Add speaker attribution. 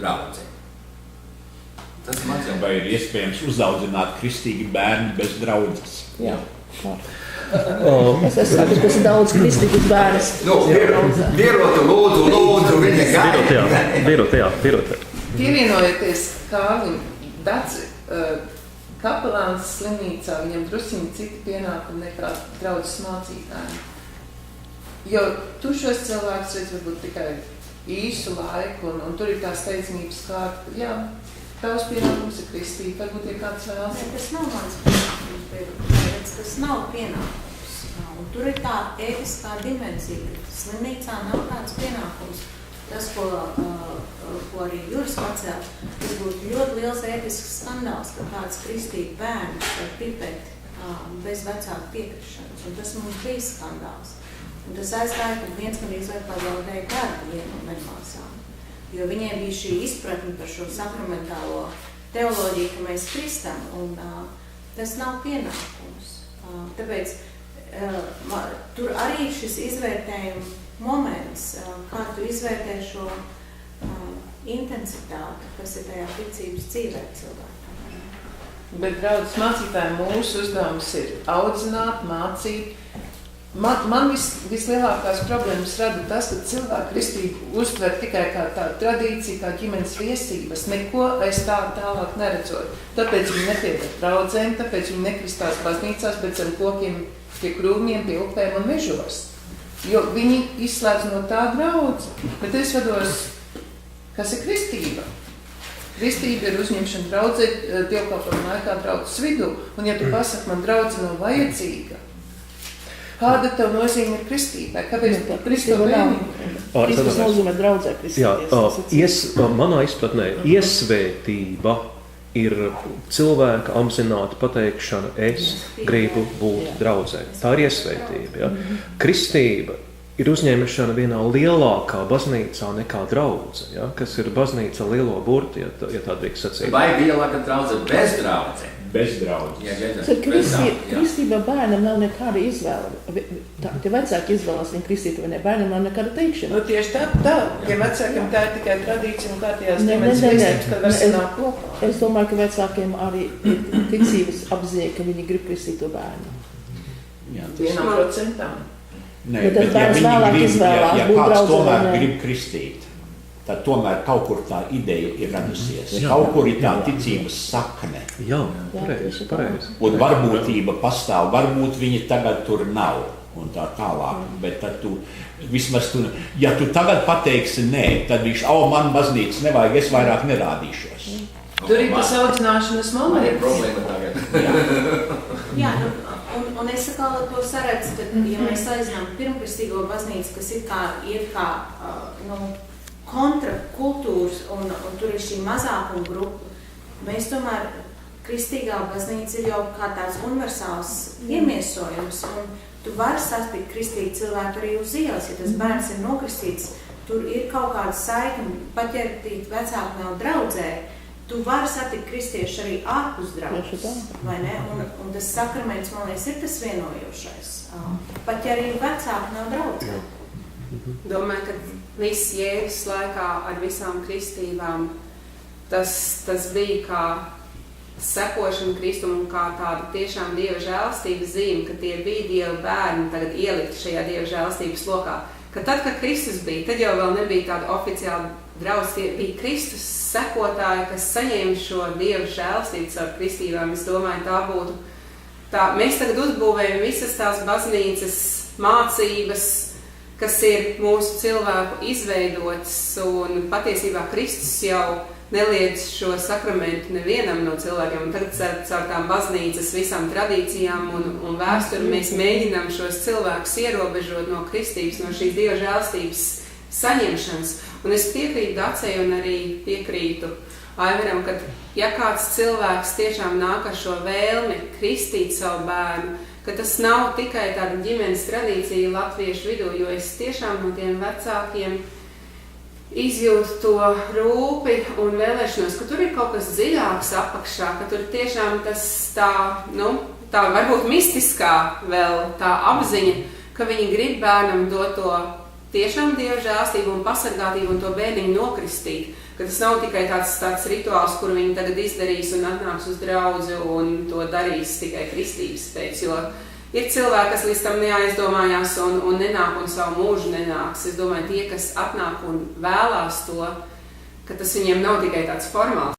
Speaker 1: draudze. Tas ir mans jau.
Speaker 2: Vai ir iespējams uzaudzināt kristīgi bērni bez draudzes?
Speaker 3: Jā. Es saku, ka ir daudz kristīgus bērnus.
Speaker 1: Virotu, lūdzu, viņa gāja.
Speaker 4: Virotu.
Speaker 5: Pievienojoties Kārlim, Daci, kapelāns slimnīcā, viņam drusciņi citi pienākumi nekā draudzes mācītājiem. Jo tu šos cilvēkus redz varbūt tikai īsu laiku, un tur ir tā steidzamības kārta. Jā, tavs pienākums ir kristīt, varbūt ir kāds vēlas.
Speaker 6: Tas nav mans pienākums, tas nav pienākums. Un tur ir tā ētiskā dimensija, ka slimnīcā nav tāds pienākums. Tas, ko arī Juris pacēl, tas būtu ļoti liels ētisks skandāls, ka kāds kristīt bērns var pipēt bez vecāku piekrišanas. Un tas mums bija skandāls. Un tas aizgāja, kad viens gandrīz vai pazaudēja darbu vienu no medmāsām. Jo viņiem bija šī izpratne par šo sakramentālo teoloģiju, ka mēs kristam, un tas nav pienākums. Tāpēc tur arī šis izvērtējums moments, kā tu izvērtē šo intensitāti, kas ir tajā ticības dzīvē cilvēkam.
Speaker 5: Bet draudzes mācītājiem mūsu uzdevums ir audzināt, mācīt. Man vislielākās problēmas rada tas, ka cilvēki kristību uztver tikai kā tādu tradīciju, kā ģimenes viesības, neko aiz tālāk neredzot. Tāpēc viņi nepieder draudzēm, tāpēc viņi nekristās baznīcās, bet zem kokiem pie krūmiem, pie upēm un mežos. Jo viņi izslēdz no tā draudzi. Bet es vados, kas ir kristība. Kristība ir uzņemšana draudzē, dievkalpojuma laikā draudzes vidū. Un ja tu pasaki, man draudze nav vajadzīga, kāda tev nozīme ir kristībai? Kāpēc tu kristība nav?
Speaker 3: Kristus nozīmē draudzē kristīties.
Speaker 4: Manā izpratnē iesvētība ir cilvēka apzināta pateikšana, es gribu būt draudzē. Tā ir iesvētība. Ja? Kristība ir uzņemšana vienā lielākā baznīcā nekā draudze, ja? Kas ir baznīca lielo burti, ja tā drīkst sacīt.
Speaker 1: Vai lielāka draudze bez draudze?
Speaker 2: Bez draudzes.
Speaker 3: Kristībā bērnam nav nekāda izvēle. Tie vecāki izvēlās viņu kristīt vai ne, bērnam nav nekāda teikšana.
Speaker 5: Nu, tieši tā. Ja vecākiem tā ir tikai tradīcija un kārtījās ģimenes viesības, tad var sanākt kopā.
Speaker 3: Es domāju, ka vecākiem arī ticības apziņa, ka viņi grib kristīt to bērnu.
Speaker 5: 1%.
Speaker 2: Nē, bet ja kāds tomēr grib kristīt, tad tomēr kaut kur tā ideja ir radusies. Kaut kur ir tā ticības sakne.
Speaker 4: Jā, pareizi.
Speaker 2: Un varbūtība pastāv, varbūt viņi tagad tur nav un tā tālāk. Bet tad vismaz ja tu tagad pateiksi nē, tad viņš, man baznīcas nevajag, es vairāk nerādīšos.
Speaker 5: Tur ir tas audzināšanas moments.
Speaker 1: Man ir problēma tagad.
Speaker 6: Jā, un es atkal to saredzu, ka, ja mēs aizinām pirmkristīgo baznīcu, kas ir kā kontrakultūras, un tur ir šī mazākuma grupa, mēs tomēr kristīgā baznīca ir jau kā tāds universāls iemiesojums, un tu vari satikt kristīgi cilvēku arī uz ielas, ja tas bērns ir nokristīts, tur ir kaut kāda saikne, pat ja vecāki nav draudzē, tu vari satikt kristieši arī ārpus draudzes, vai ne? Un tas sakraments, man liekas, ir tas vienojošais, pat ja arī vecāki nav draudzē.
Speaker 7: Domāju, ka viss Jēzus laikā ar visām kristībām tas bija kā sekošana Kristum un kā tāda tiešām Dieva žēlastības zīme, ka tie bija Dieva bērni tagad ielikti šajā Dieva žēlastības lokā. Ka tad, kad Kristus bija, tad jau vēl nebija tāda oficiāla draudze, tie bija Kristus sekotāji, kas saņēma šo Dieva žēlastību caur kristībām. Es domāju, tā būtu tā. Mēs tagad uzbūvējam visas tās baznīcas mācības, kas ir mūsu cilvēku izveidots, un patiesībā Kristus jau neliedz šo sakramentu nevienam no cilvēkiem. Un tagad caur tām baznīcas visām tradīcijām un vēsturi mēs mēģinām šos cilvēkus ierobežot no kristības, no šīs Dieva žēlastības saņemšanas. Un es piekrītu Dacei un arī piekrītu Aivaram, ka ja kāds cilvēks tiešām nāk ar šo vēlmi kristīt savu bērnu, ka tas nav tikai tāda ģimenes tradīcija latviešu vidū, jo es tiešām no tiem vecākiem izjūtu to rūpi un vēlēšanos, ka tur ir kaut kas dziļāks apakšā, ka tur tiešām tas tā varbūt mistiskā vēl tā apziņa, ka viņi grib bērnam dot to tiešām Dieva žēlastību un pasargātību un to bērniņu nokristīt. ka tas nav tikai tāds rituāls, kur viņi tagad izdarīs un atnāks uz draudzi un to darīs tikai kristības pēc, jo ir cilvēki, kas līdz tam neaizdomājās un nenāk un savu mūžu nenāks. Es domāju, tie, kas atnāk un vēlās to, ka tas viņiem nav tikai tāds formāls